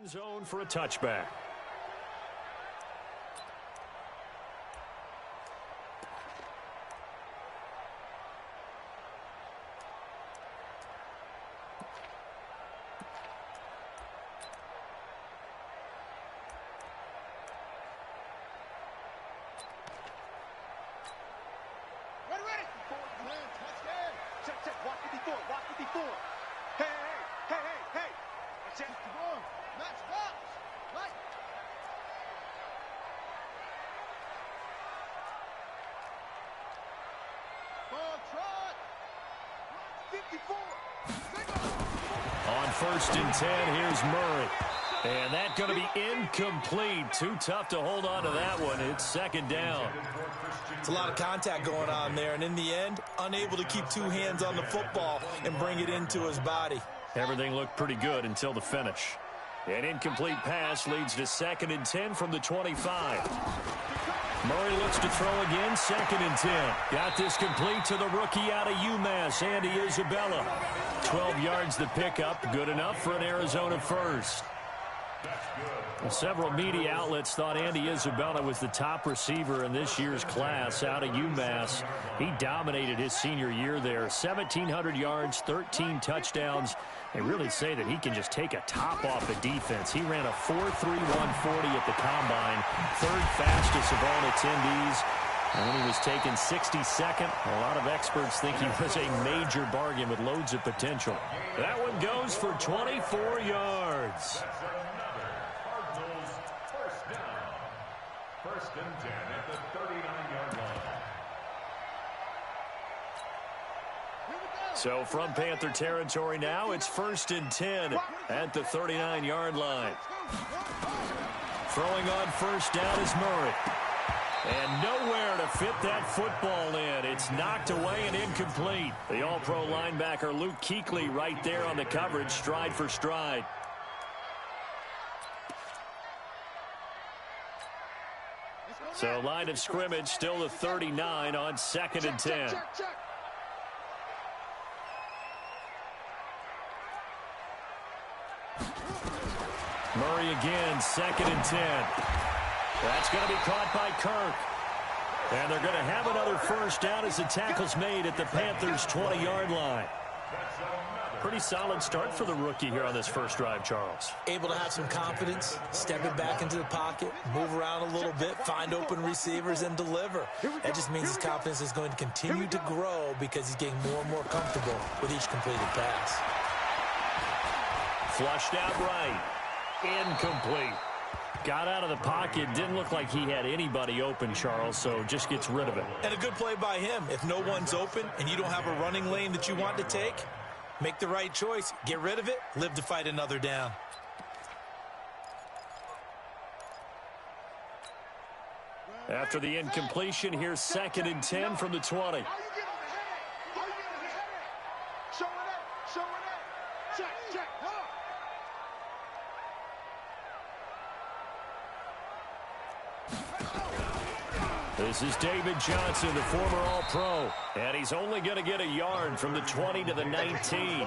End zone for a touchback. On 1st and 10, here's Murray. And that's going to be incomplete. Too tough to hold on to that one. It's 2nd down. It's a lot of contact going on there, and in the end, unable to keep 2 hands on the football and bring it into his body. Everything looked pretty good until the finish. An incomplete pass leads to 2nd and 10 from the 25. Murray looks to throw again, 2nd and 10. Got this complete to the rookie out of UMass, Andy Isabella. 12 yards the pickup, good enough for an Arizona first. Several media outlets thought Andy Isabella was the top receiver in this year's class out of UMass. He dominated his senior year there. 1,700 yards, 13 touchdowns. They really say that he can just take a top off the defense. He ran a 4.3 140 at the combine, 3rd fastest of all attendees. And when he was taken 62nd, a lot of experts think he was a major bargain with loads of potential. That one goes for 24 yards. 1st and 10 at the 39-yard line. So from Panther territory now, it's 1st and 10 at the 39-yard line. Throwing on 1st down is Murray. And nowhere to fit that football in. It's knocked away and incomplete. The All-Pro linebacker Luke Kuechly right there on the coverage, stride for stride. So line of scrimmage still the 39 on 2nd and 10. Murray again, 2nd and 10. That's going to be caught by Kirk. And they're going to have another 1st down as the tackle's made at the Panthers' 20-yard line. Pretty solid start for the rookie here on this first drive, Charles. Able to have some confidence, stepping back into the pocket, move around a little bit, find open receivers, and deliver. That just means his confidence is going to continue to grow because he's getting more and more comfortable with each completed pass. Flushed out right. Incomplete. Got out of the pocket. Didn't look like he had anybody open, Charles, so just gets rid of it. And a good play by him. If no one's open and you don't have a running lane that you want to take, make the right choice. Get rid of it. Live to fight another down. After the incompletion, here's 2nd and 10 from the 20. This is David Johnson, the former All-Pro, and he's only going to get a yard from the 20 to the 19.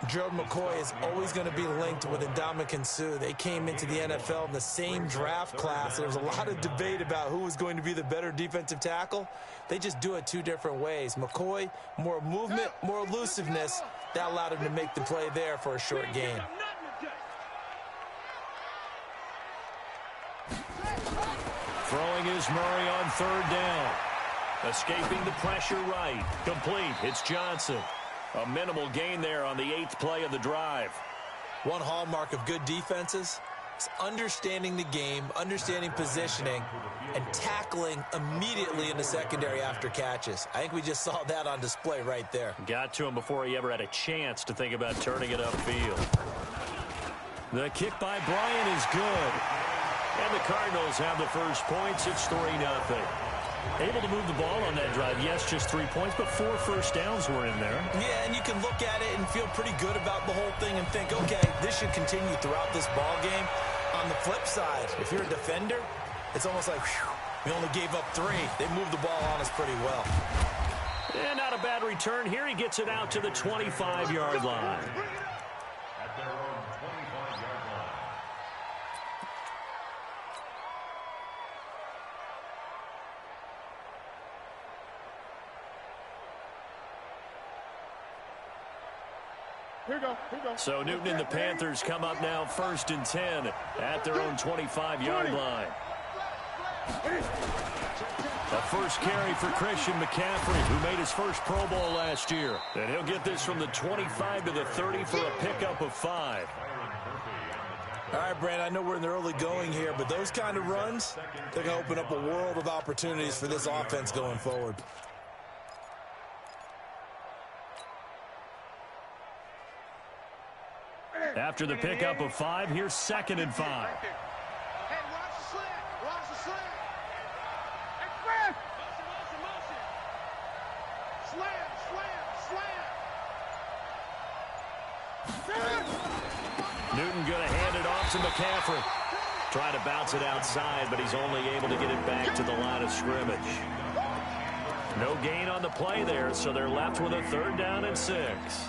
Gerald McCoy is always going to be linked with Ndamukong Suh. They came into the NFL in the same draft class. There was a lot of debate about who was going to be the better defensive tackle. They just do it 2 different ways. McCoy, more movement, more elusiveness. That allowed him to make the play there for a short gain. Throwing is Murray on 3rd down. Escaping the pressure right. Complete. It's Johnson. A minimal gain there on the 8th play of the drive. One hallmark of good defenses is understanding the game, understanding positioning, and tackling immediately in the secondary after catches. I think we just saw that on display right there. Got to him before he ever had a chance to think about turning it upfield. The kick by Bryant is good. And the Cardinals have the first points. It's 3-0. Able to move the ball on that drive. Yes, just 3 points, but 4 first downs were in there. Yeah, and you can look at it and feel pretty good about the whole thing and think, okay, this should continue throughout this ball game. On the flip side, if you're a defender, it's almost like, whew, we only gave up 3. They moved the ball on us pretty well. And not a bad return here. He gets it out to the 25-yard line. At their own 25-yard line. So Newton and the Panthers come up now 1st and 10 at their own 25-yard line. The first carry for Christian McCaffrey, who made his first Pro Bowl last year. And he'll get this from the 25 to the 30 for a pickup of 5. All right, Brandon, I know we're in the early going here, but those kind of runs, they're going to open up a world of opportunities for this offense going forward. After the pickup of 5, here's 2nd and 5. Hey, watch the slant. Watch the slant. Hey, Fred. Motion. Slant. Newton going to hand it off to McCaffrey. Trying to bounce it outside, but he's only able to get it back to the line of scrimmage. No gain on the play there, so they're left with a 3rd down and 6.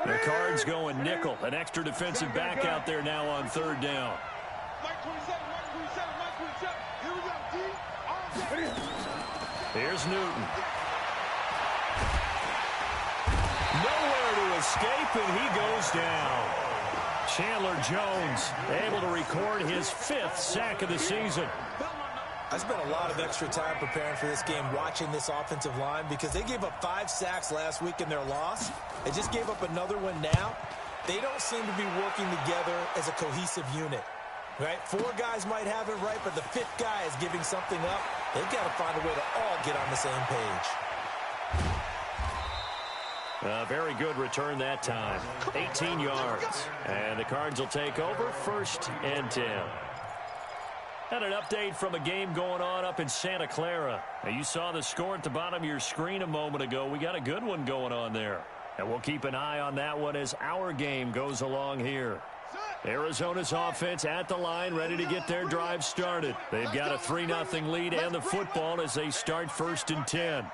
The Cards going nickel. An extra defensive back out there now on 3rd down. Mike 27. Here we go, D. Here's Newton. Nowhere to escape, and he goes down. Chandler Jones able to record his 5th sack of the season. I spent a lot of extra time preparing for this game watching this offensive line because they gave up 5 sacks last week in their loss. They just gave up another one now. They don't seem to be working together as a cohesive unit. Right? 4 guys might have it right, but the 5th guy is giving something up. They've got to find a way to all get on the same page. A very good return that time. 18 yards. And the Cards will take over 1st and 10. And an update from a game going on up in Santa Clara. Now, you saw the score at the bottom of your screen a moment ago. We got a good one going on there. And we'll keep an eye on that one as our game goes along here. Arizona's offense at the line, ready to get their drive started. They've got a 3-0 lead and the football as they start 1st and 10.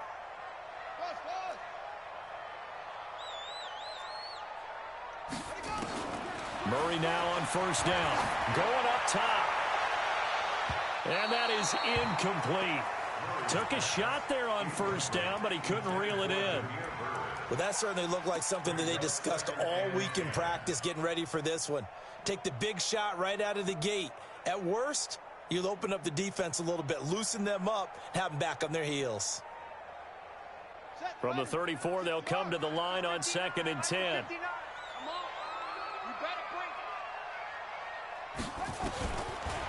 Murray now on 1st down. Going up top. And that is incomplete. Took a shot there on 1st down, but he couldn't reel it in. Well, that certainly looked like something that they discussed all week in practice getting ready for this one. Take the big shot right out of the gate. At worst, you'll open up the defense a little bit, loosen them up, have them back on their heels. From the 34, they'll come to the line on 2nd and 10.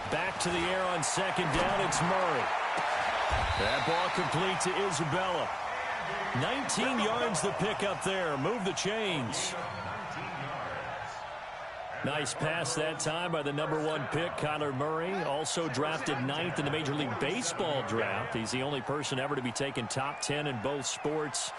Back to the air on 2nd down, it's Murray. That ball complete to Isabella. 19 yards the pickup there. Move the chains. Nice pass that time by the #1 pick, Kyler Murray. Also drafted 9th in the Major League Baseball draft. He's the only person ever to be taken top 10 in both sports.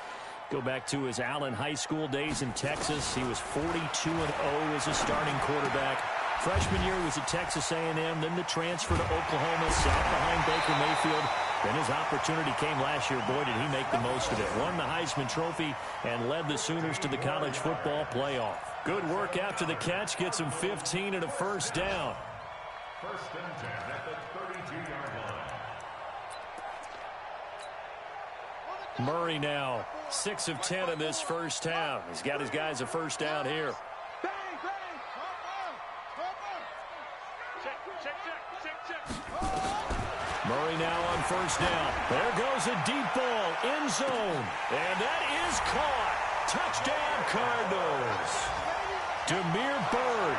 Go back to his Allen High School days in Texas. He was 42-0 as a starting quarterback. Freshman year he was at Texas A&M, then the transfer to Oklahoma, sat behind Baker Mayfield. Then his opportunity came last year. Boy, did he make the most of it. Won the Heisman Trophy and led the Sooners to the college football playoff. Good work after the catch. Gets him 15 and a 1st down. 1st and 10 at the 32-yard line. Murray now 6 of 10 in this 1st half. He's got his guys a 1st down here. Murray now on 1st down. There goes a deep ball, end zone. And that is caught. Touchdown, Cardinals. Damiere Byrd,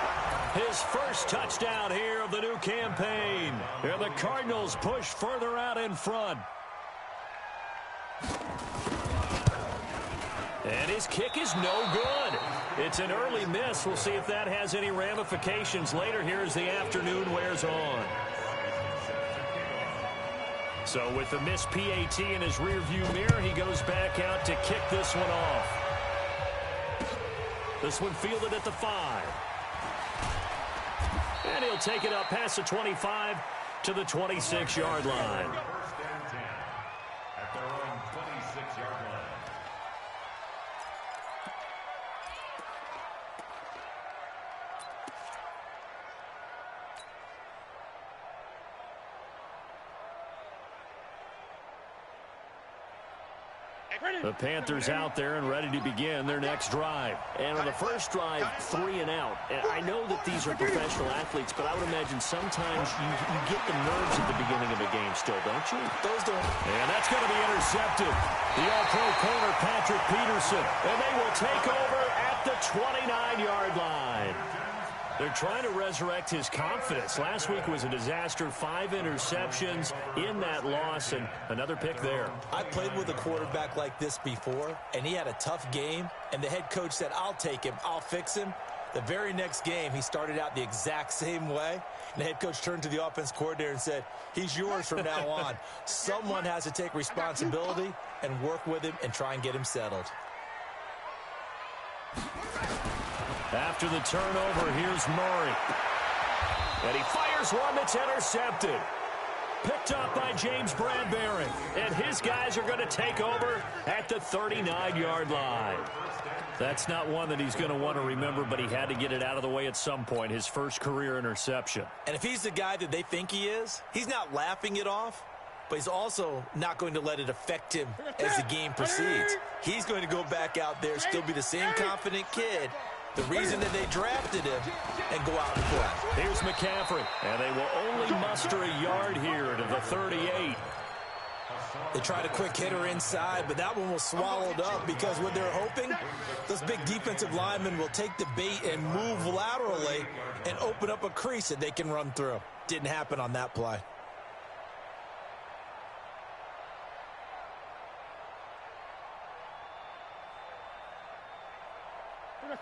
his first touchdown here of the new campaign. And the Cardinals push further out in front. And his kick is no good. It's an early miss. We'll see if that has any ramifications later here as the afternoon wears on. So with the missed PAT in his rearview mirror, he goes back out to kick this one off. This one fielded at the 5. And he'll take it up past the 25 to the 26-yard line. 1st and 10 at their own 26-yard line. The Panthers out there and ready to begin their next drive. And on the first drive, 3 and out. And I know that these are professional athletes, but I would imagine sometimes you get the nerves at the beginning of a game still, don't you? Those don't. And that's going to be intercepted. The All-Pro corner, Patrick Peterson. And they will take over at the 29-yard line. They're trying to resurrect his confidence. Last week was a disaster. 5 interceptions in that loss, and another pick there. I played with a quarterback like this before, and he had a tough game, and the head coach said, I'll take him, I'll fix him. The very next game, he started out the exact same way, and the head coach turned to the offense coordinator and said, he's yours from now on. Someone has to take responsibility and work with him and try and get him settled. After the turnover, here's Murray. And he fires one that's intercepted. Picked up by James Bradbury. And his guys are going to take over at the 39-yard line. That's not one that he's going to want to remember, but he had to get it out of the way at some point, his first career interception. And if he's the guy that they think he is, he's not laughing it off, but he's also not going to let it affect him as the game proceeds. He's going to go back out there, still be the same confident kid, the reason that they drafted him, and go out and play. Here's McCaffrey, and they will only muster a yard here to the 38. They tried a quick hitter inside, but that one was swallowed up because what they're hoping, those big defensive linemen will take the bait and move laterally and open up a crease that they can run through. Didn't happen on that play.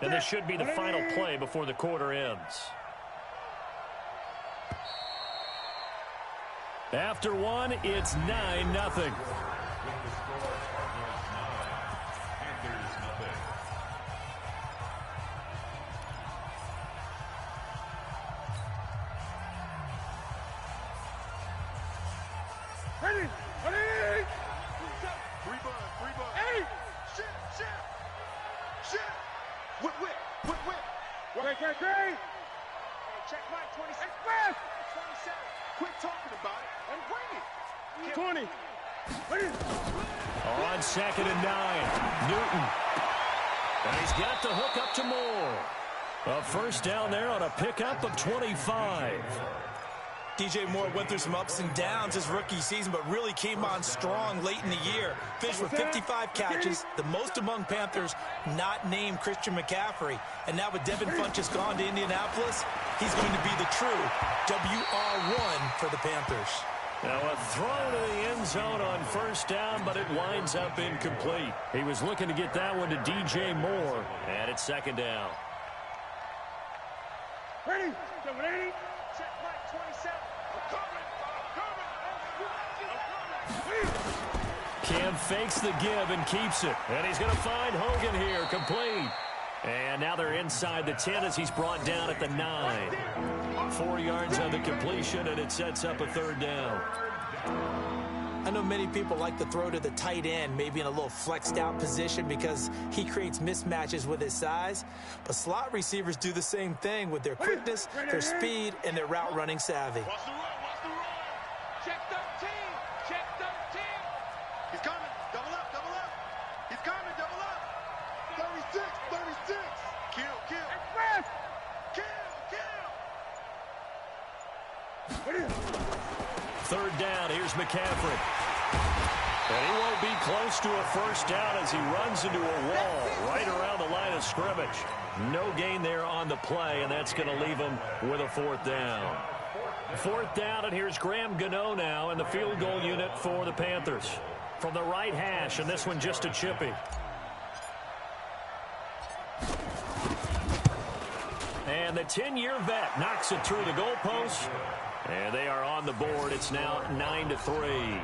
And this should be the final play before the quarter ends. After one, it's 9-0. Ready! Ready! Three bud. Hey! Shit! Whip! Great! Hey, check Mike, 26. Express! 27. Quit talking about it and bring it. 20. Ready? On 2nd and 9, Newton. And he's got the hook up to Moore. A first down there on a pickup of 25. DJ Moore went through some ups and downs his rookie season, but really came on strong late in the year. Finished with 55 catches, the most among Panthers not named Christian McCaffrey. And now with Devin Funchess gone to Indianapolis, he's going to be the true WR1 for the Panthers. Now a throw to the end zone on first down, but it winds up incomplete. He was looking to get that one to DJ Moore, and it's 2nd down. Ready? Ready? Check Mike, 27. Cam fakes the give and keeps it. And he's going to find Hogan here, complete. And now they're inside the 10 as he's brought down at the 9. 4 yards on the completion, and it sets up a 3rd down. I know many people like to throw to the tight end, maybe in a little flexed out position because he creates mismatches with his size. But slot receivers do the same thing with their quickness, their speed, and their route running savvy. Watch the run. Check 13. Check 13. He's coming. Double up. He's coming. Double up. 36. Kill. Express. Kill. 3rd down. Here's McCaffrey. And he won't be close to a first down as he runs into a wall right around the line of scrimmage. No gain there on the play, and that's going to leave him with a 4th down. 4th down, and here's Graham Gano now in the field goal unit for the Panthers. From the right hash, and this one just a chippy. And the 10-year vet knocks it through the goalpost. And they are on the board. It's now 9-3.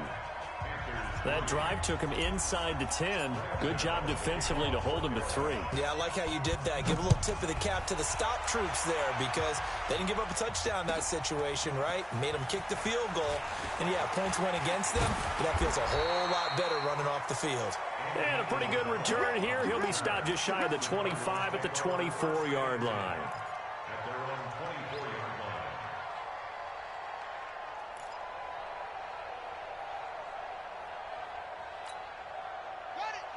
That drive took him inside the 10. Good job defensively to hold him to 3. Yeah, I like how you did that. Give a little tip of the cap to the stop troops there because they didn't give up a touchdown in that situation, right? Made them kick the field goal. And, yeah, points went against them, but that feels a whole lot better running off the field. And a pretty good return here. He'll be stopped just shy of the 25 at the 24-yard line.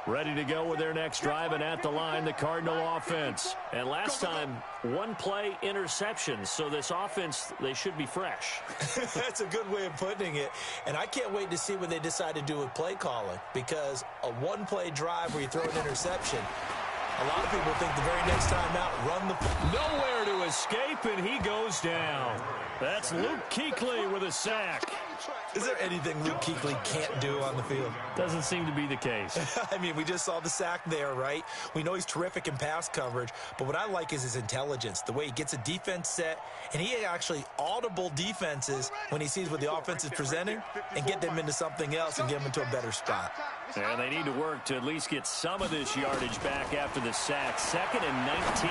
Ready to go with their next drive, and at the line, the Cardinal offense. And last time, one play interception. So this offense, they should be fresh. That's a good way of putting it. And I can't wait to see what they decide to do with play calling, because a one-play drive where you throw an interception, a lot of people think the very next time out, run the... Nowhere to escape, and he goes down. That's Luke Kuechly with a sack. Is there anything Luke Kuechly can't do on the field? Doesn't seem to be the case. I mean, we just saw the sack there, right? We know he's terrific in pass coverage, but what I like is his intelligence, the way he gets a defense set, and he actually audible defenses when he sees what the offense is presenting and get them into something else and get them into a better spot. And they need to work to at least get some of this yardage back after the sack. 2nd and 19.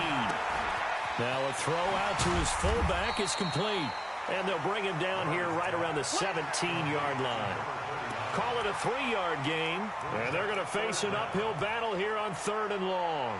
Now a throw out to his fullback is complete. And they'll bring him down here right around the 17-yard line. Call it a 3-yard gain. And they're going to face an uphill battle here on 3rd and long.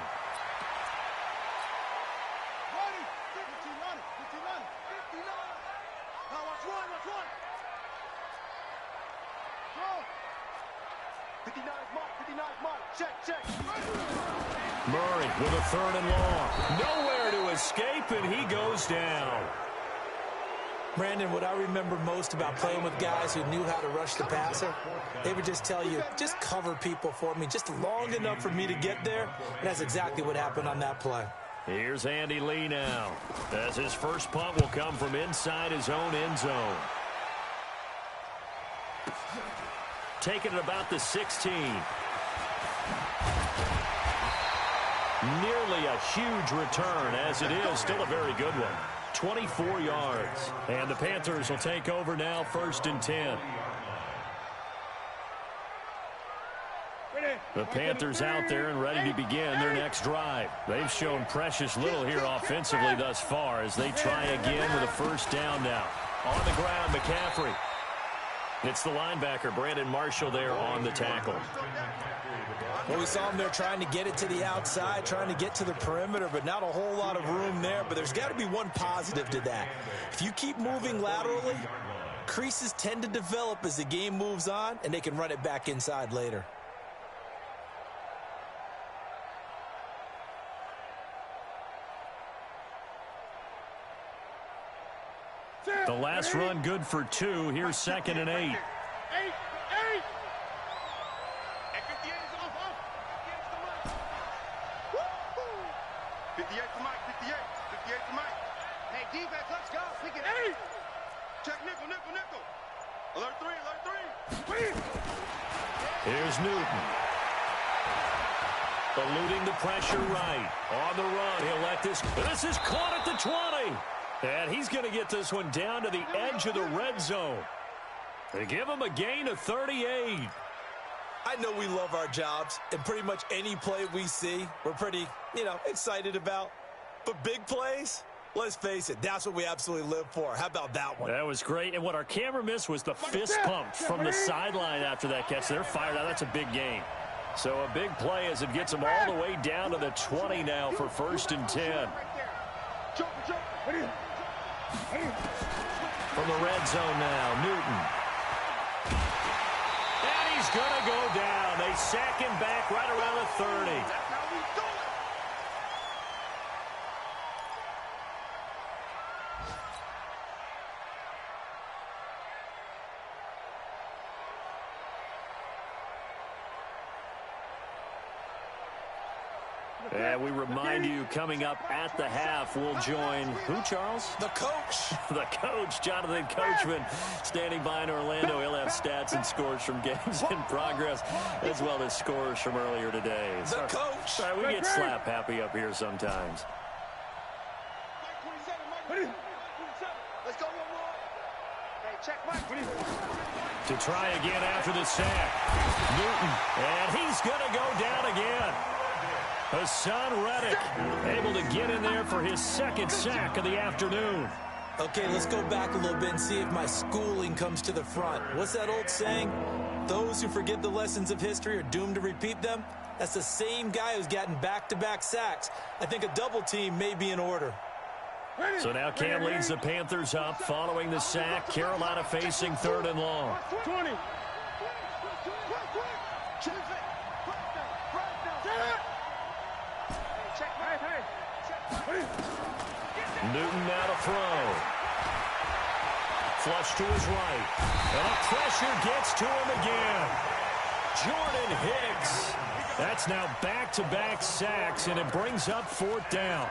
Murray with a 3rd and long. Nowhere to escape, and he goes down. Brandon, what I remember most about playing with guys who knew how to rush the passer, they would just tell you, just cover people for me, just long enough for me to get there. And that's exactly what happened on that play. Here's Andy Lee now, as his first punt will come from inside his own end zone. Taking it about the 16. Nearly a huge return, as it is still a very good one. 24 yards. And the Panthers will take over now, 1st and 10. The Panthers out there and ready to begin their next drive. They've shown precious little here offensively thus far as they try again with a 1st down now. On the ground, McCaffrey. It's the linebacker, Brandon Marshall, there on the tackle. Well, we saw him there trying to get it to the outside, trying to get to the perimeter, but not a whole lot of room there. But there's got to be one positive to that. If you keep moving laterally, creases tend to develop as the game moves on, and they can run it back inside later. The last run good for 2. Here's 2nd and 8. 58 to Mike, 58 to Mike. Hey, defense, let's go. We can 8. Check nickel, nickel, nickel. Alert 3, alert 3. Here's Newton. Eluding the pressure right. On the run, he'll let this is caught at the 20. And he's going to get this one down to the edge of the red zone. They give him a gain of 38. I know we love our jobs, and pretty much any play we see, we're pretty, excited about. But big plays, let's face it, that's what we absolutely live for. How about that one? That was great. And what our camera missed was the fist pump from the sideline after that catch. They're fired out. That's a big gain. So a big play as it gets them all the way down to the 20 now for 1st and 10. From the red zone now, Newton. And he's going to go down. They sack him back right around the 30. And we remind you, coming up at the half, we'll join who, Charles? The coach. The coach, Jonathan Coachman, standing by in Orlando. He'll have stats and scores from games in progress, as well as scores from earlier today. The coach. Sorry, we get slap happy up here sometimes. Let's go one more. Hey, check Mike. To try again after the sack. Newton, and he's going to go down again. Hassan Reddick able to get in there for his 2nd sack of the afternoon. Okay, let's go back a little bit and see if my schooling comes to the front. What's that old saying? Those who forget the lessons of history are doomed to repeat them. That's the same guy who's gotten back-to-back sacks. I think a double team may be in order. So now Cam leads the Panthers up following the sack. Carolina facing 3rd and long. 20. Newton now to throw. Flush to his right. And the pressure gets to him again. Jordan Hicks. That's now back-to-back sacks, and it brings up 4th down.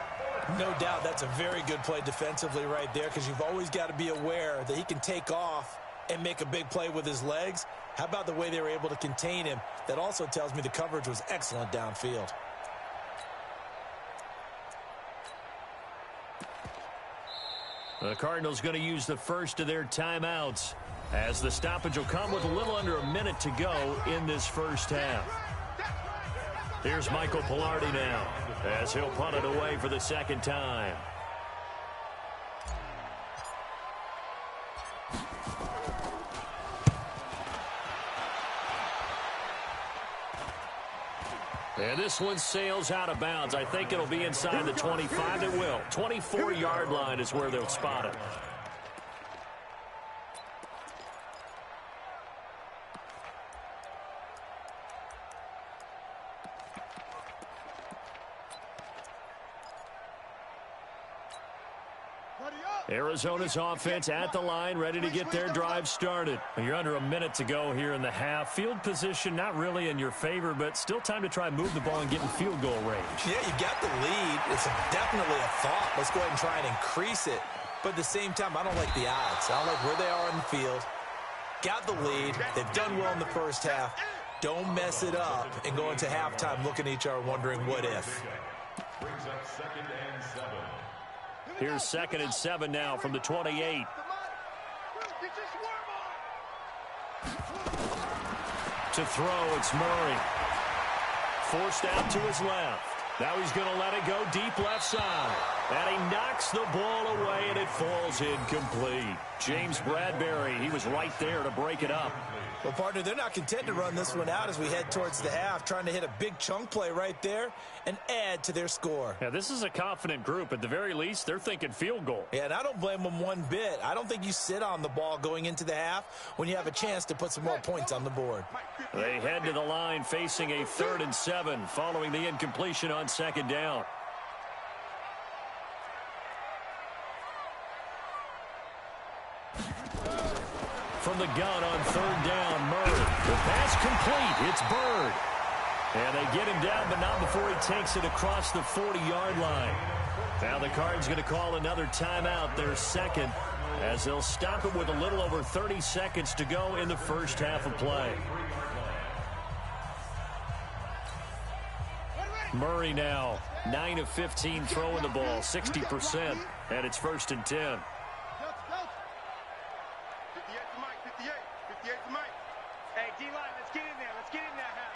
No doubt that's a very good play defensively right there, because you've always got to be aware that he can take off and make a big play with his legs. How about the way they were able to contain him? That also tells me the coverage was excellent downfield. The Cardinals going to use the first of their timeouts, as the stoppage will come with a little under a minute to go in this first half. Here's Michael Pilardi now, as he'll punt it away for the second time. And this one sails out of bounds. I think it'll be inside the 25. It will. 24-yard line is where they'll spot it. Arizona's offense at the line, ready to get their drive started. You're under a minute to go here in the half. Field position not really in your favor, but still time to try and move the ball and get in field goal range. Yeah, you got the lead. It's definitely a thought. Let's go ahead and try and increase it. But at the same time, I don't like the odds. I don't like where they are on the field. Got the lead. They've done well in the first half. Don't mess it up and go into halftime looking at each other wondering what if. Brings up 2nd and 7. Here's 2nd and 7 now from the 28. To throw, it's Murray. Forced out to his left. Now he's going to let it go deep left side. And he knocks the ball away, and it falls incomplete. James Bradbury, he was right there to break it up. Well, partner, they're not content to run this one out as we head towards the half, trying to hit a big chunk play right there and add to their score. Yeah, this is a confident group. At the very least, they're thinking field goal. Yeah, and I don't blame them one bit. I don't think you sit on the ball going into the half when you have a chance to put some more points on the board. They head to the line facing a 3rd and 7 following the incompletion on 2nd down. From the gun on 3rd down, Murray. The pass complete. It's Bird. And they get him down, but not before he takes it across the 40-yard line. Now the Cards going to call another timeout, their second, as they'll stop it with a little over 30 seconds to go in the first half of play. Murray now, 9 of 15 throwing the ball, 60%, and it's 1st and 10. 58 to Mike. Hey, D-line, let's get in there. Let's get in there, Hal.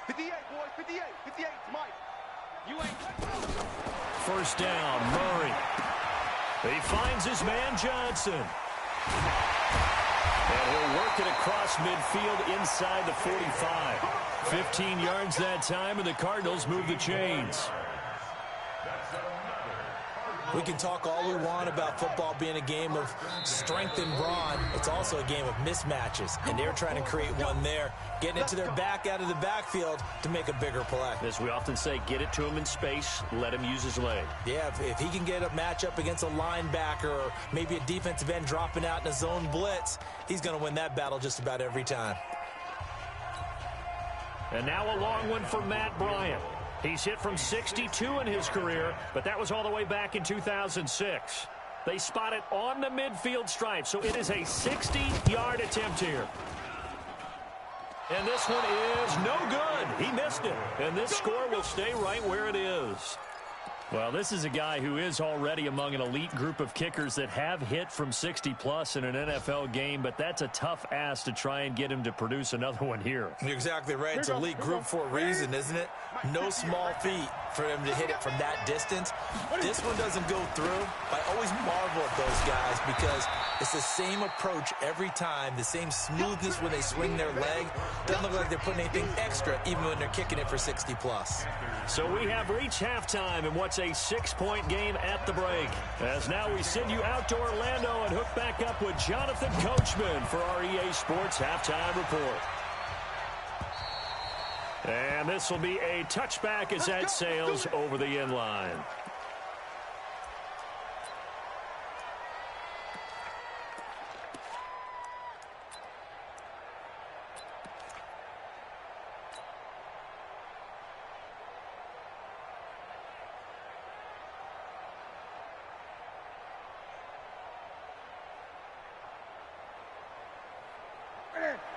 58, boys. 58 to Mike. You ain't... 1st down, Murray. He finds his man, Johnson. And he'll work it across midfield inside the 45. 15 yards that time, and the Cardinals move the chains. We can talk all we want about football being a game of strength and brawn. It's also a game of mismatches, and they're trying to create one there, getting it to their back out of the backfield to make a bigger play. As we often say, get it to him in space, let him use his leg. Yeah, if he can get a matchup against a linebacker or maybe a defensive end dropping out in a zone blitz, he's going to win that battle just about every time. And now a long one for Matt Bryant. He's hit from 62 in his career, but that was all the way back in 2006. They spot it on the midfield stripe, so it is a 60-yard attempt here. And this one is no good. He missed it, and this score will stay right where it is. Well, this is a guy who is already among an elite group of kickers that have hit from 60-plus in an NFL game, but that's a tough ask to try and get him to produce another one here. You're exactly right. It's elite group for a reason, isn't it? No small feat for him to hit it from that distance. This one doesn't go through. I always marvel at those guys because it's the same approach every time, the same smoothness when they swing their leg. Doesn't look like they're putting anything extra even when they're kicking it for 60-plus. So we have reached halftime in what's a 6-point game at the break. As now we send you out to Orlando and hook back up with Jonathan Coachman for our EA Sports Halftime Report. And this will be a touchback as that sails over the end line.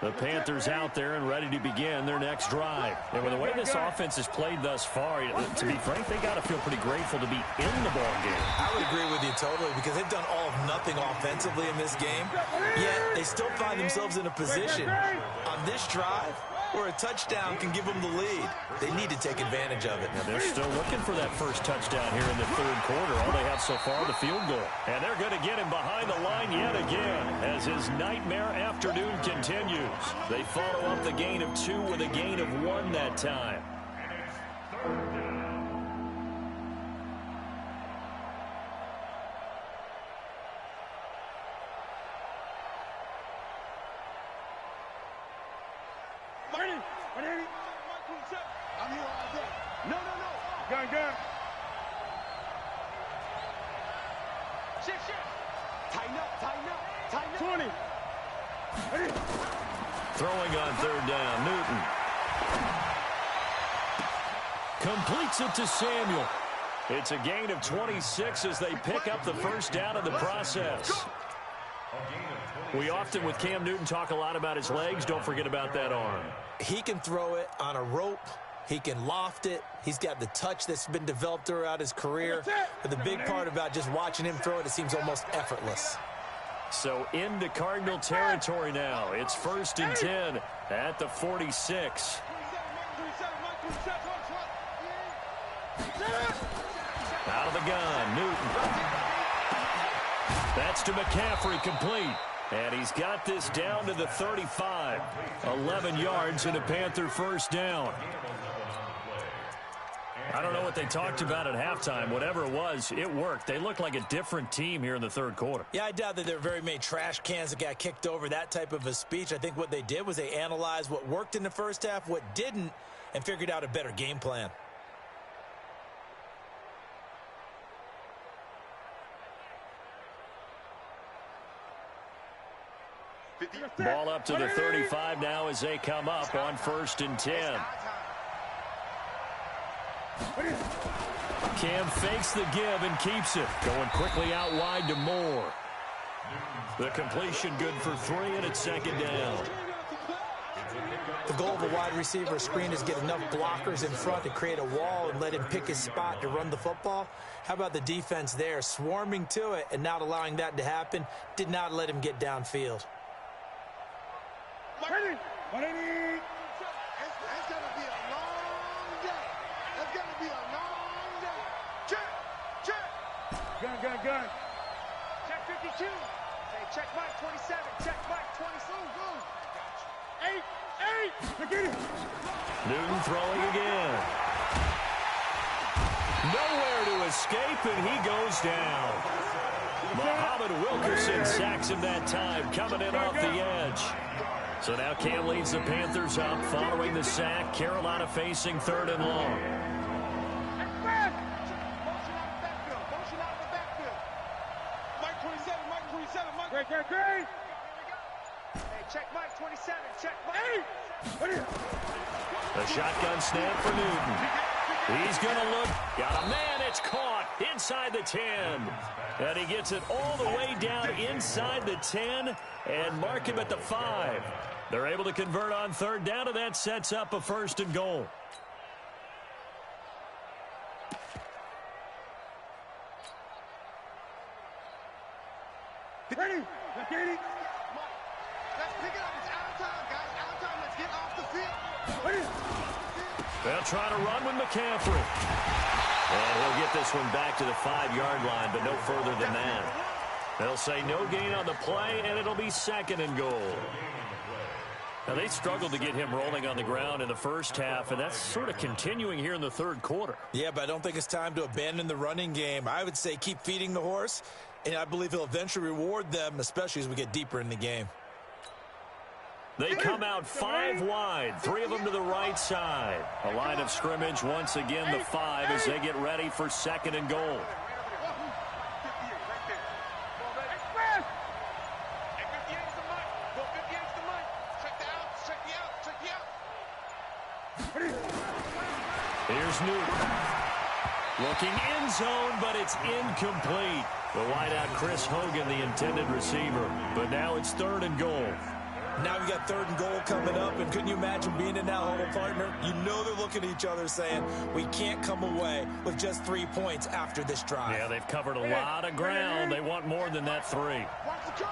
The Panthers out there and ready to begin their next drive. And with the way this offense has played thus far, to be frank, they got to feel pretty grateful to be in the ball game. I would agree with you totally because they've done all of nothing offensively in this game, yet they still find themselves in a position on this drive where a touchdown can give them the lead. They need to take advantage of it. Now they're still looking for that first touchdown here in the third quarter. All they have so far, the field goal. And they're going to get him behind the line yet again as his nightmare afternoon continues. They follow up the gain of 2 with a gain of 1 that time. I'm here all day. No. Gun. Shit. Tighten up. 20. Ready. Throwing on third down, Newton. Completes it to Samuel. It's a gain of 26 as they pick up the first down in the process. We often, with Cam Newton, talk a lot about his legs. Don't forget about that arm. He can throw it on a rope. He can loft it. He's got the touch that's been developed throughout his career. But the big part about just watching him throw it seems almost effortless. So into Cardinal territory now. It's 1st and 10 at the 46. Out of the gun, Newton. That's to McCaffrey, complete. And he's got this down to the 35. 11 yards and a Panther first down. I don't know what they talked about at halftime. Whatever it was, it worked. They looked like a different team here in the third quarter. Yeah, I doubt that there were very many trash cans that got kicked over, that type of a speech. I think what they did was they analyzed what worked in the first half, what didn't, and figured out a better game plan. Ball up to the 35 now as they come up on 1st and 10. Cam fakes the give and keeps it. Going quickly out wide to Moore. The completion good for 3, and it's 2nd down. The goal of a wide receiver screen is get enough blockers in front to create a wall and let him pick his spot to run the football. How about the defense there, swarming to it and not allowing that to happen? Did not let him get downfield. Ready. It's going to be a long day. It's going to be a long day. Check. Gun. Check 52. Hey, check Mike 27. Check Mike 27. 8. Newton throwing again. Nowhere to escape, and he goes down. Muhammad Wilkerson sacks him that time, coming in off the edge. So now Cam leads the Panthers up following the sack. Carolina facing 3rd and long. Motion out of the backfield. Mike 27. Great. Hey, check Mike 27. Check Mike. The shotgun snap for Newton. He's going to look. Got a man. It's caught inside the 10. And he gets it all the way down inside the 10 and mark him at the 5. They're able to convert on 3rd down, and that sets up a 1st and goal. Ready. Let's pick it up. It's out of time, guys. Out of time. Let's get off the field. Ready. They'll try to run with McCaffrey. And he'll get this one back to the 5-yard line, but no further than that. They'll say no gain on the play, and it'll be 2nd and goal. Now, they struggled to get him rolling on the ground in the first half, and that's sort of continuing here in the third quarter. Yeah, but I don't think it's time to abandon the running game. I would say keep feeding the horse, and I believe he'll eventually reward them, especially as we get deeper in the game. They come out 5 wide, 3 of them to the right side. A line of scrimmage, once again, the 5 as they get ready for 2nd and goal. Here's Newton. Looking end zone, but it's incomplete. The wideout, Chris Hogan, the intended receiver. But now it's 3rd and goal. Now we got 3rd and goal coming up, and couldn't you imagine being in that huddle, partner? You know they're looking at each other saying, we can't come away with just 3 points after this drive. Yeah, they've covered a lot of ground. They want more than that 3.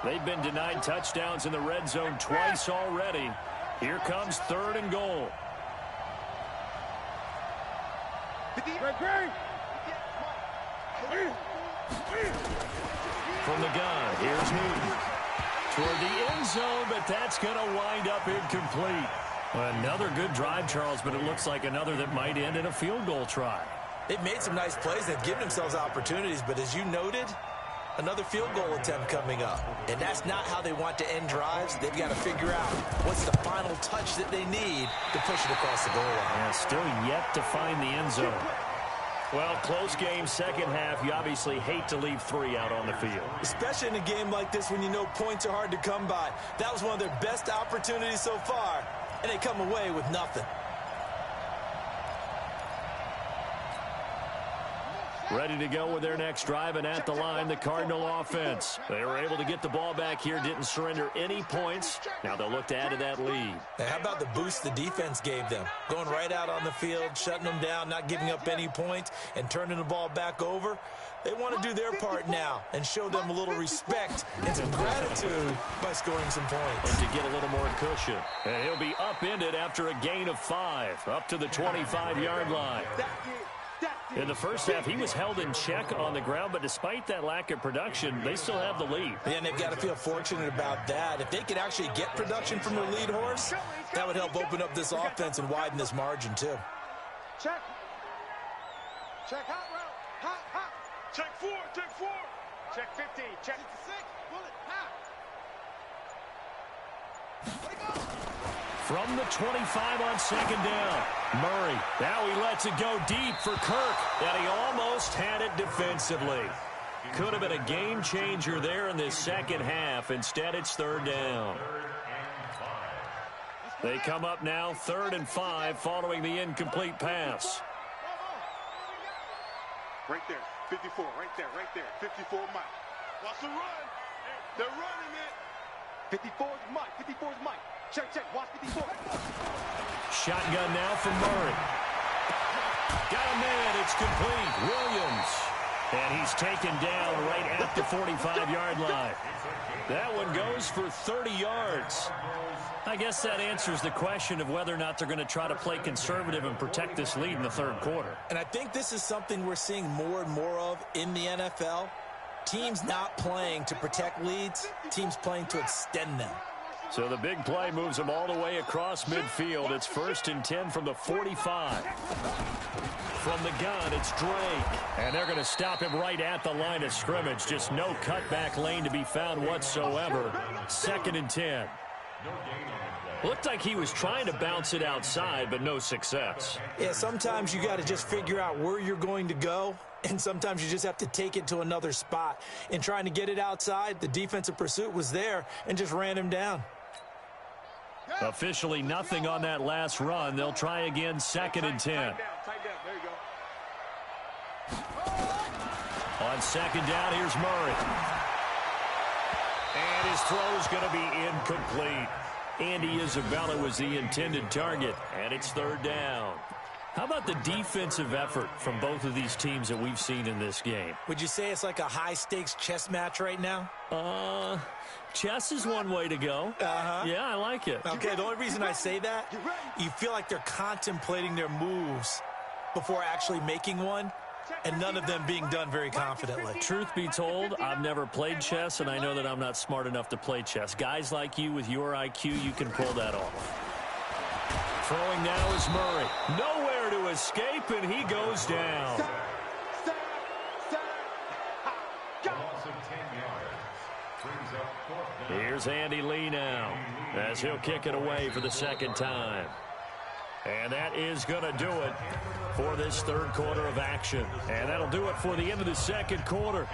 They've been denied touchdowns in the red zone twice already. Here comes 3rd and goal. From the gun, here's Newton. Toward the end zone, but that's going to wind up incomplete. Another good drive, Charles, but it looks like another that might end in a field goal try. They've made some nice plays. They've given themselves opportunities, but as you noted, another field goal attempt coming up. And that's not how they want to end drives. They've got to figure out what's the final touch that they need to push it across the goal line. Yeah, still yet to find the end zone. Well, close game, second half. You obviously hate to leave 3 out on the field. Especially in a game like this when you know points are hard to come by. That was one of their best opportunities so far, and they come away with nothing. Ready to go with their next drive, and at the line, the Cardinal offense. They were able to get the ball back here, didn't surrender any points. Now they'll look to add to that lead. Now, how about the boost the defense gave them? Going right out on the field, shutting them down, not giving up any points, and turning the ball back over. They want to do their part now and show them a little respect and some gratitude by scoring some points. And to get a little more cushion. And he'll be upended after a gain of 5, up to the 25-yard line. In the first half, he was held in check on the ground, but despite that lack of production, they still have the lead. And they've got to feel fortunate about that. If they could actually get production from their lead horse, that would help open up this offense and widen this margin, too. Check. Check hot route. Hot, hot. Check 4, check 4. Check 15, check 66. Bullet, hot. From the 25 on 2nd down. Murray, now he lets it go deep for Kirk, and he almost had it defensively. Could have been a game changer there in this second half. Instead, it's 3rd down. They come up now 3rd and 5 following the incomplete pass. Right there, 54, right there, 54 Mike. Watch the run. They're running it. 54 is Mike, 54 is Mike. Check, check, watch 54. Shotgun now from Murray. Got a man, it's complete. Williams. And he's taken down right at the 45-yard line. That one goes for 30 yards. I guess that answers the question of whether or not they're going to try to play conservative and protect this lead in the 3rd quarter. And I think this is something we're seeing more and more of in the NFL. Teams not playing to protect leads, teams playing to extend them. So the big play moves them all the way across midfield. It's 1st and 10 from the 45. From the gun, it's Drake. And they're going to stop him right at the line of scrimmage. Just no cutback lane to be found whatsoever. 2nd and 10. Looked like he was trying to bounce it outside, but no success. Yeah, sometimes you got to just figure out where you're going to go, and sometimes you just have to take it to another spot. In trying to get it outside, the defensive pursuit was there and just ran him down. Officially nothing on that last run. They'll try again, 2nd and 10. Tight down, there you go. On 2nd down, here's Murray. And his throw's going to be incomplete. Andy Isabella was the intended target, and it's 3rd down. How about the defensive effort from both of these teams that we've seen in this game? Would you say it's like a high-stakes chess match right now? Chess is one way to go. Yeah, I like it. Okay, the only reason I say that, you feel like they're contemplating their moves before actually making one, and none of them being done very confidently. Truth be told, I've never played chess, and I know that I'm not smart enough to play chess. Guys like you with your IQ, you can pull that off. Throwing now is Murray. Nowhere to escape, and he goes down. Here's Andy Lee now as he'll kick it away for the second time. And that is going to do it for this third quarter of action. And that'll do it for the end of the second quarter.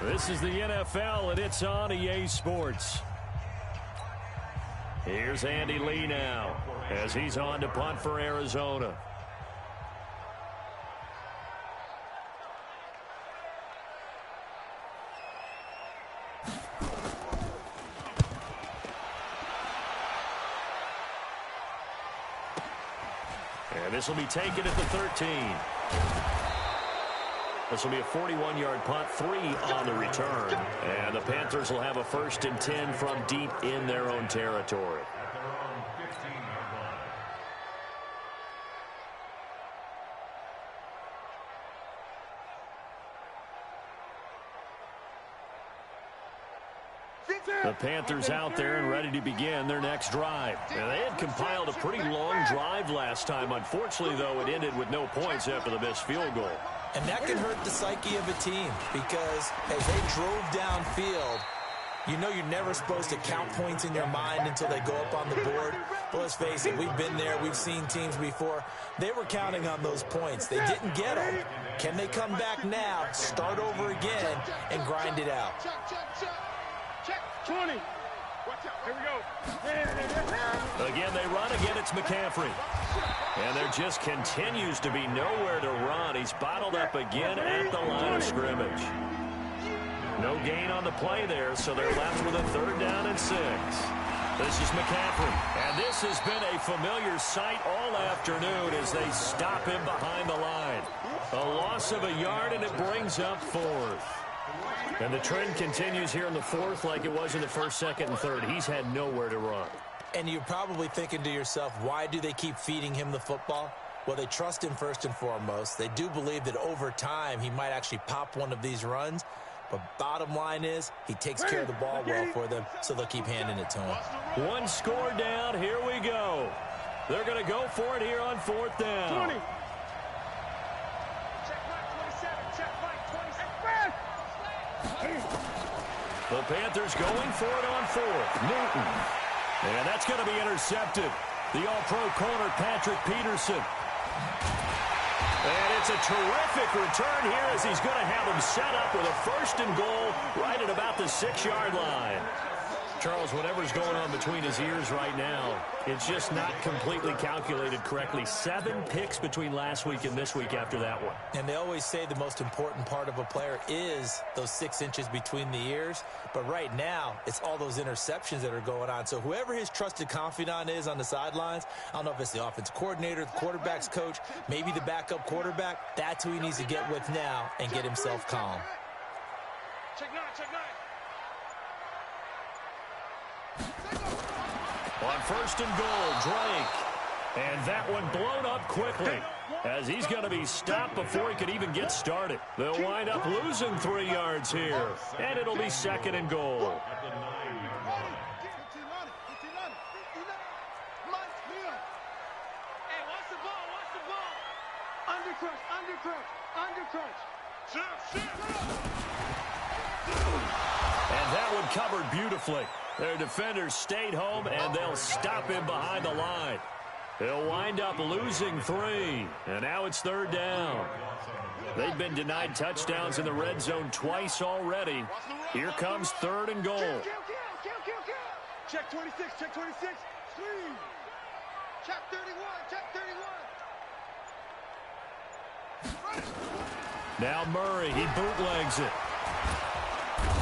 This is the NFL, and it's on EA Sports. Here's Andy Lee now as he's on to punt for Arizona. And this will be taken at the 13. This will be a 41-yard punt, 3 on the return. And the Panthers will have a 1st and 10 from deep in their own territory. The Panthers out there and ready to begin their next drive. Now, they had compiled a pretty long drive last time. Unfortunately, though, it ended with no points after the missed field goal. And that can hurt the psyche of a team because as they drove downfield, you know you're never supposed to count points in your mind until they go up on the board. But let's face it, we've been there. We've seen teams before. They were counting on those points. They didn't get them. Can they come back now, start over again, and grind it out? Check 20. Watch out. Here we go. Again, they run. Again, it's McCaffrey. And there just continues to be nowhere to run. He's bottled up again at the line of scrimmage. No gain on the play there, so they're left with a 3rd down and 6. This is McCaffrey. And this has been a familiar sight all afternoon as they stop him behind the line. A loss of a yard, and it brings up 4th. And the trend continues here in the 4th like it was in the 1st, 2nd, and 3rd. He's had nowhere to run. And you're probably thinking to yourself, why do they keep feeding him the football? Well, they trust him first and foremost. They do believe that over time he might actually pop one of these runs. But bottom line is he takes care of the ball well for them, so they'll keep handing it to him. 1 score down. Here we go. They're going to go for it here on 4th down. 20. The Panthers going for it on 4th. Newton. And that's going to be intercepted. The all-pro corner, Patrick Peterson. And it's a terrific return here as he's going to have him set up with a 1st and goal right at about the 6-yard line. Charles, whatever's going on between his ears right now, it's just not completely calculated correctly. 7 picks between last week and this week after that one. And they always say the most important part of a player is those 6 inches between the ears. But right now, it's all those interceptions that are going on. So whoever his trusted confidant is on the sidelines, I don't know if it's the offensive coordinator, the quarterback's coach, maybe the backup quarterback, that's who he needs to get with now and get himself calm. Check 9, check 9. On 1st and goal, Drake. And that one blown up quickly as he's going to be stopped before he could even get started. They'll wind up losing 3 yards here, and it'll be 2nd and goal. Hey, watch the ball, watch the ball. Undercrunch. And that one covered beautifully. Their defenders stayed home, and they'll stop him behind the line. He'll wind up losing 3, and now it's 3rd down. They've been denied touchdowns in the red zone twice already. Here comes 3rd and goal. Kill. Check 26, check 26. Screen. Check 31, check 31. Now Murray, he bootlegs it.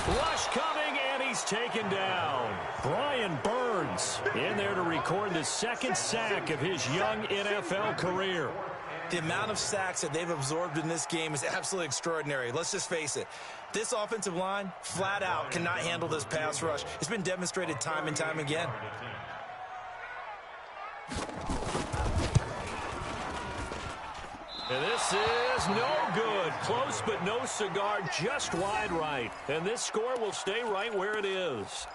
Rush coming, and he's taken down. Brian Burns in there to record the 2nd sack of his young NFL career. The amount of sacks that they've absorbed in this game is absolutely extraordinary. Let's just face it. This offensive line, flat out, cannot handle this pass rush. It's been demonstrated time and time again. And this is no good. Close but no cigar, just wide right. And this score will stay right where it is.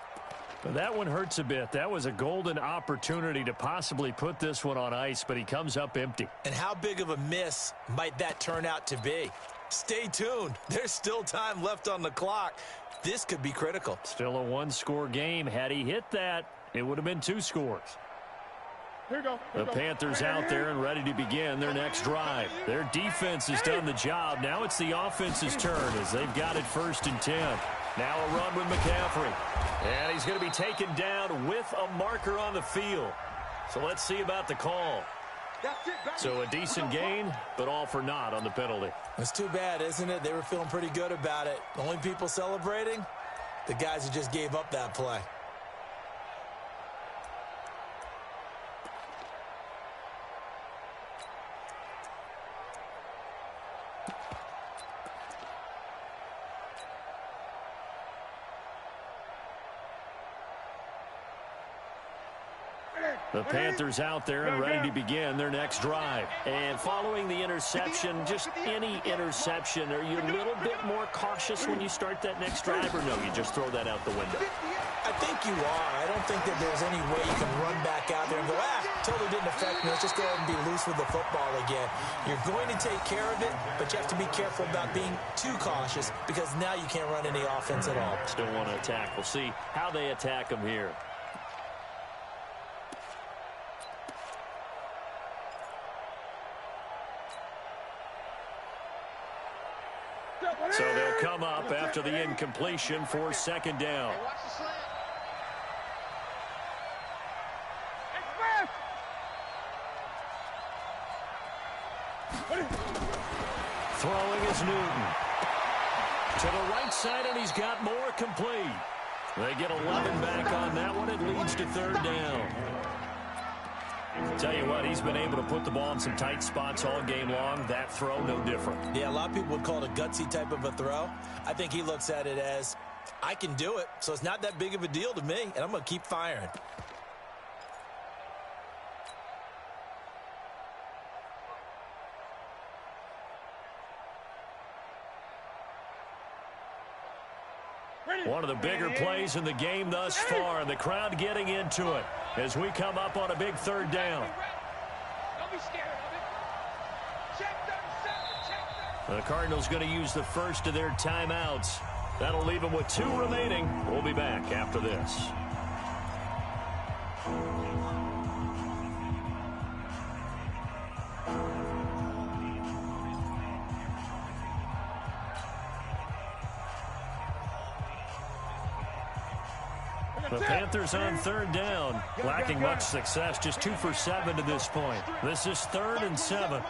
But that one hurts a bit. That was a golden opportunity to possibly put this one on ice, but he comes up empty. And how big of a miss might that turn out to be? Stay tuned. There's still time left on the clock. This could be critical. Still a one-score game. Had he hit that, it would have been 2 scores. Here you go. The Panthers out there and ready to begin their next drive. Their defense has done the job. Now it's the offense's turn as they've got it 1st and 10. Now a run with McCaffrey. And he's going to be taken down with a marker on the field. So let's see about the call. So a decent gain, but all for naught on the penalty. It's too bad, isn't it? They were feeling pretty good about it. The only people celebrating, the guys who just gave up that play. The Panthers out there and ready to begin their next drive. And following the interception, just any interception, are you a little bit more cautious when you start that next drive, or no, you just throw that out the window? I think you are. I don't think that there's any way you can run back out there and go, totally didn't affect me. Let's just go ahead and be loose with the football again. You're going to take care of it, but you have to be careful about being too cautious because now you can't run any offense at all. Still want to attack. We'll see how they attack them here. So they'll come up after the incompletion for 2nd down. Throwing is Newton. To the right side, and he's got more complete. They get 11 back on that one. It leads to 3rd down. Tell you what, he's been able to put the ball in some tight spots all game long. That throw, no different. Yeah, a lot of people would call it a gutsy type of a throw. I think he looks at it as, I can do it, so it's not that big of a deal to me, and I'm going to keep firing. One of the bigger plays in the game thus far, and the crowd getting into it as we come up on a big 3rd down. Don't be scared of it. Check them, The Cardinals going to use the first of their timeouts. That'll leave them with 2 remaining. We'll be back after this. The Panthers on 3rd down, lacking much success, just 2 for 7 to this point. This is 3rd and 7.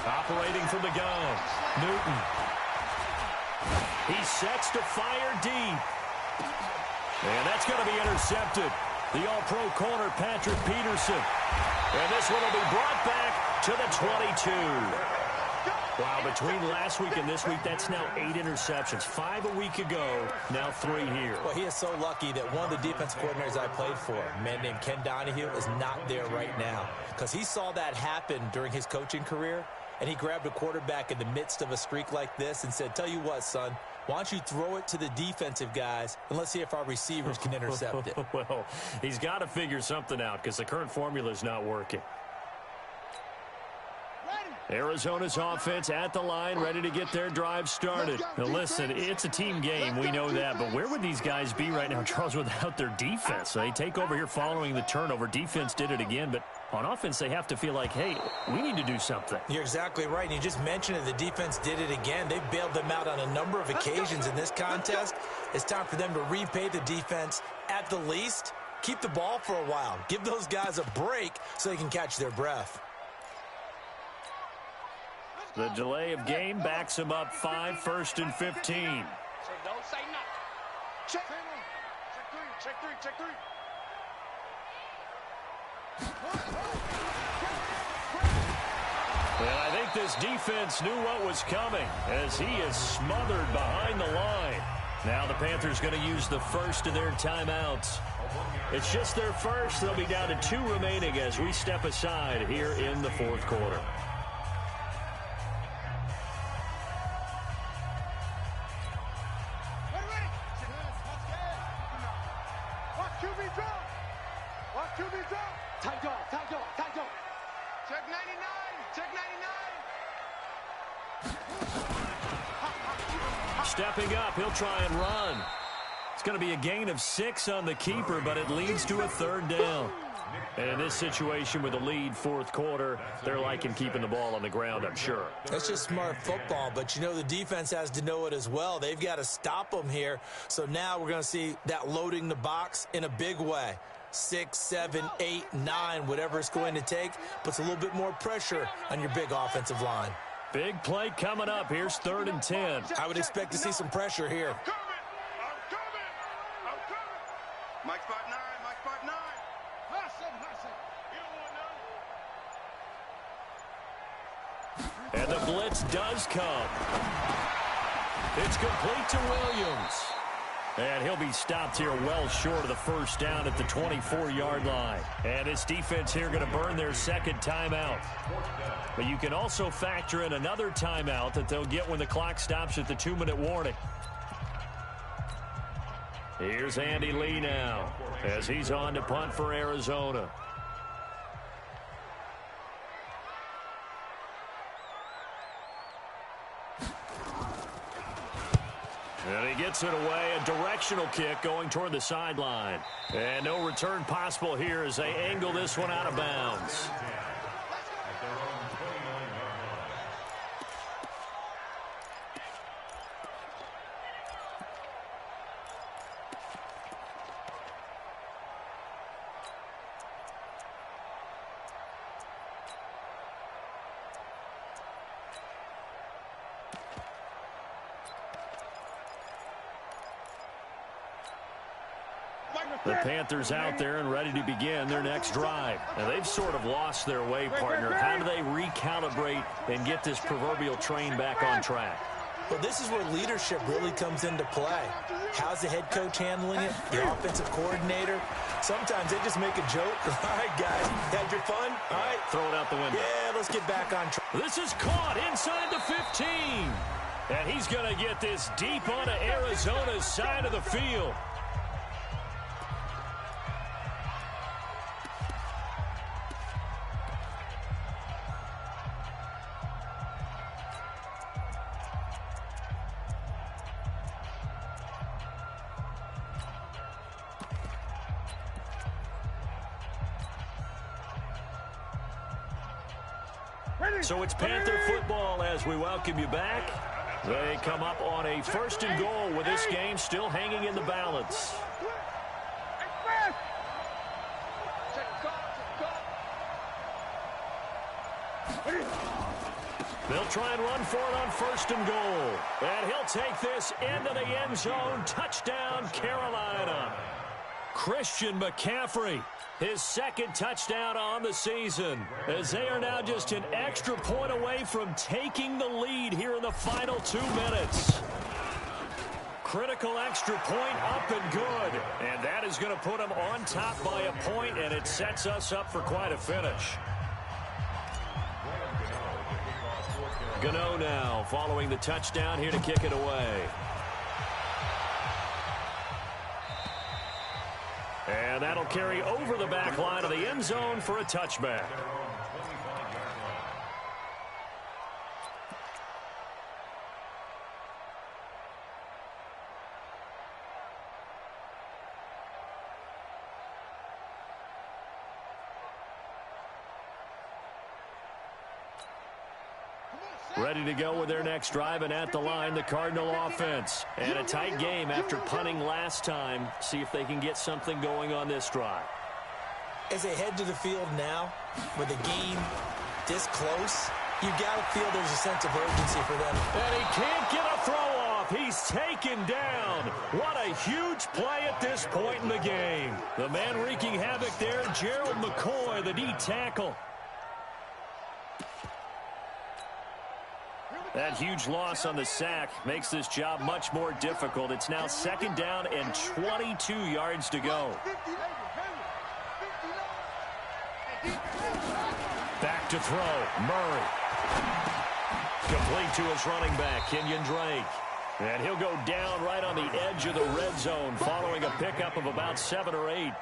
Operating from the gun, Newton. He sets to fire deep. And that's going to be intercepted. The all-pro corner, Patrick Peterson. And this one will be brought back to the 22. Wow, between last week and this week, that's now 8 interceptions. 5 a week ago, now 3 here. Well, he is so lucky that one of the defense coordinators I played for, a man named Ken Donahue, is not there right now. Because he saw that happen during his coaching career, and he grabbed a quarterback in the midst of a streak like this and said, tell you what, son, why don't you throw it to the defensive guys, and let's see if our receivers can intercept it. Well, he's got to figure something out because the current formula is not working. Arizona's offense at the line, ready to get their drive started. Now, listen, it's a team game. We know that. But where would these guys be right now, Charles, without their defense? They take over here following the turnover. Defense did it again. But on offense, they have to feel like, hey, we need to do something. You're exactly right. And you just mentioned it. The defense did it again. They bailed them out on a number of occasions in this contest. It's time for them to repay the defense at the least. Keep the ball for a while. Give those guys a break so they can catch their breath. The delay of game backs him up 5, 1st and 15. So don't say nothing. Check. Check 3. Check 3. Well, I think this defense knew what was coming as he is smothered behind the line. Now the Panthers going to use the first of their timeouts. It's just their first. They'll be down to 2 remaining as we step aside here in the 4th quarter. QB drop. Watch QB drop. Tight dog, tight dog, tight dog. Check 99. Check 99. Stepping up, he'll try and run. It's going to be a gain of 6 on the keeper, but it leads to a 3rd down. And in this situation with a lead, 4th quarter, they're liking keeping the ball on the ground, I'm sure. That's just smart football, but you know the defense has to know it as well. They've got to stop them here. So now we're going to see that loading the box in a big way. 6, 7, 8, 9, whatever it's going to take, puts a little bit more pressure on your big offensive line. Big play coming up. Here's 3rd and 10. I would expect to see some pressure here. Mike's 5'9", Mike's 5'9". And the blitz does come. It's complete to Williams. And he'll be stopped here well short of the 1st down at the 24-yard line. And this defense here going to burn their 2nd timeout. But you can also factor in another timeout that they'll get when the clock stops at the 2-minute warning. Here's Andy Lee now as he's on to punt for Arizona. And he gets it away, a directional kick going toward the sideline. And no return possible here as they angle this one out of bounds. The Panthers out there and ready to begin their next drive. Now, they've sort of lost their way, partner. How do they recalibrate and get this proverbial train back on track? Well, this is where leadership really comes into play. How's the head coach handling it? The offensive coordinator? Sometimes they just make a joke. All right, guys, had your fun? All right. Throw it out the window. Yeah, let's get back on track. This is caught inside the 15. And he's going to get this deep onto Arizona's side of the field. So it's Panther football as we welcome you back. They come up on a 1st and goal with this game still hanging in the balance. They'll try and run for it on 1st and goal. And he'll take this into the end zone. Touchdown, Carolina. Christian McCaffrey, his 2nd touchdown on the season, as they are now just an extra point away from taking the lead here in the final 2 minutes. Critical extra point up and good. And that is going to put them on top by a point, and it sets us up for quite a finish. Gano now following the touchdown here to kick it away. And that'll carry over the back line of the end zone for a touchback. Ready to go with their next drive, and at the line, the Cardinal offense. And a tight game after punting last time. See if they can get something going on this drive. As they head to the field now, with the game this close, you got to feel there's a sense of urgency for them. And he can't get a throw off. He's taken down. What a huge play at this point in the game. The man wreaking havoc there, Gerald McCoy, the D tackle. That huge loss on the sack makes this job much more difficult. It's now 2nd down and 22 yards to go. Back to throw. Murray. Complete to his running back, Kenyon Drake. And he'll go down right on the edge of the red zone following a pickup of about 7 or 8.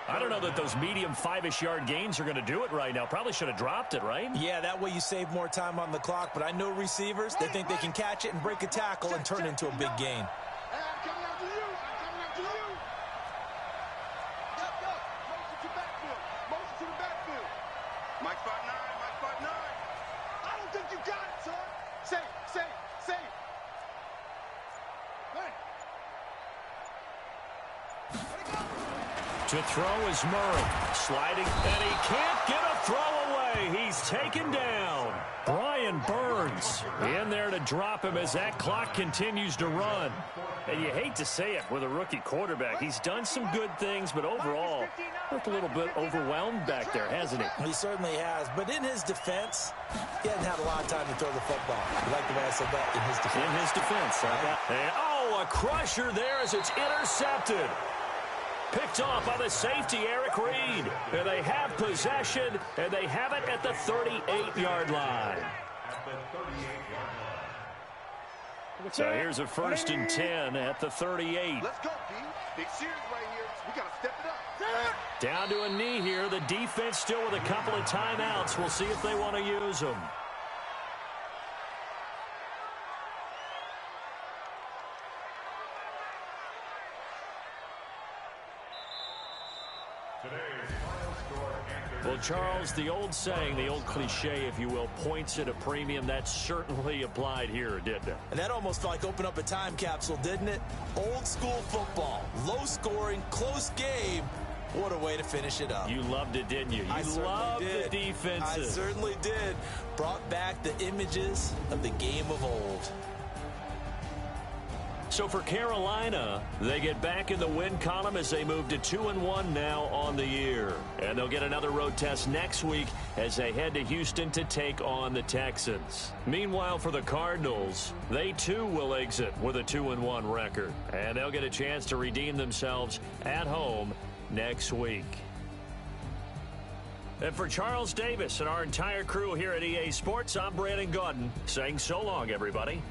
I don't know that those medium 5-ish yard gains are going to do it right now. Probably should have dropped it, right? Yeah, that way you save more time on the clock. But I know receivers, they think they can catch it and break a tackle and turn it into a big gain. Mike 5'9", Mike 5'9". I don't think you got it, son. Say. To throw is Murray. Sliding, and he can't get a throw away. He's taken down. Brian Burns in there to drop him as that clock continues to run. And you hate to say it with a rookie quarterback. He's done some good things, but overall, looked a little bit overwhelmed back there, hasn't he? He certainly has. But in his defense, he hasn't had a lot of time to throw the football. You like the way I said that? In his defense. In his defense. And, oh, a crusher there as it's intercepted. Picked off by the safety, Eric Reed. And they have possession, and they have it at the 38-yard line. So here's a 1st and 10 at the 38. Let's go, D. Big series right here. We got to step it up. Down to a knee here. The defense still with a couple of timeouts. We'll see if they want to use them. Well, Charles, the old saying, the old cliche, if you will, points at a premium. That certainly applied here, didn't it? And that almost felt like opened up a time capsule, didn't it? Old school football, low scoring, close game. What a way to finish it up. You loved it, didn't you? You loved the defenses. I certainly did. Brought back the images of the game of old. So for Carolina, they get back in the win column as they move to 2-1 now on the year. And they'll get another road test next week as they head to Houston to take on the Texans. Meanwhile, for the Cardinals, they too will exit with a 2-1 record. And they'll get a chance to redeem themselves at home next week. And for Charles Davis and our entire crew here at EA Sports, I'm Brandon Gaudin saying so long, everybody.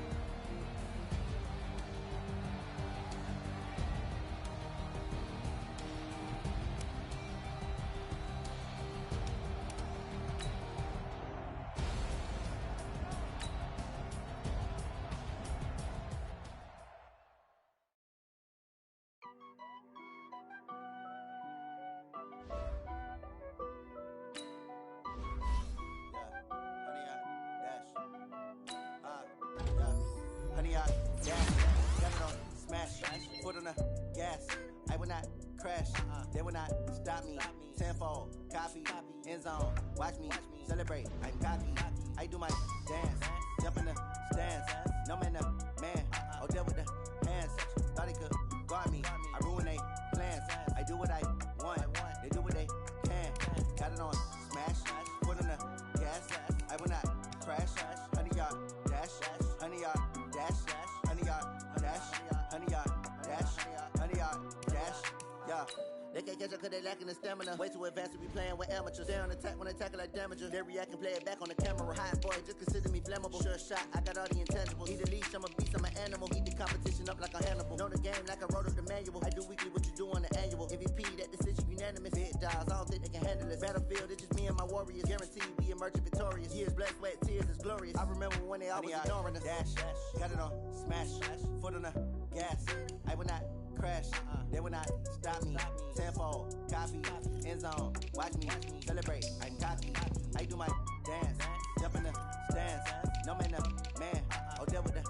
They lacking the stamina. Way too advanced to be playing with amateurs. Stay on attack when I tackle like damager. They react and play it back on the camera. Hot boy, just consider me flammable. Sure shot, I got all the intangibles. Need a leash, I'm a beast, I'm an animal. Eat the competition up like a Hannibal. Know the game like I wrote up the manual. I do weekly what you do on the annual. MVP, that decision unanimous. Big dials, I don't think they can handle this. Battlefield, it's just me and my warriors. Guaranteed we emerging victorious. Years, blood, sweat, tears, is glorious. I remember when they always ignoring us. Dash, got it on, smash, foot on the gas. I will not crash, they will not stop me. Tenfold, copy, end zone, watch me celebrate. I'm cocky, I do my dance, jump in the stands. No man, man, oh, there with the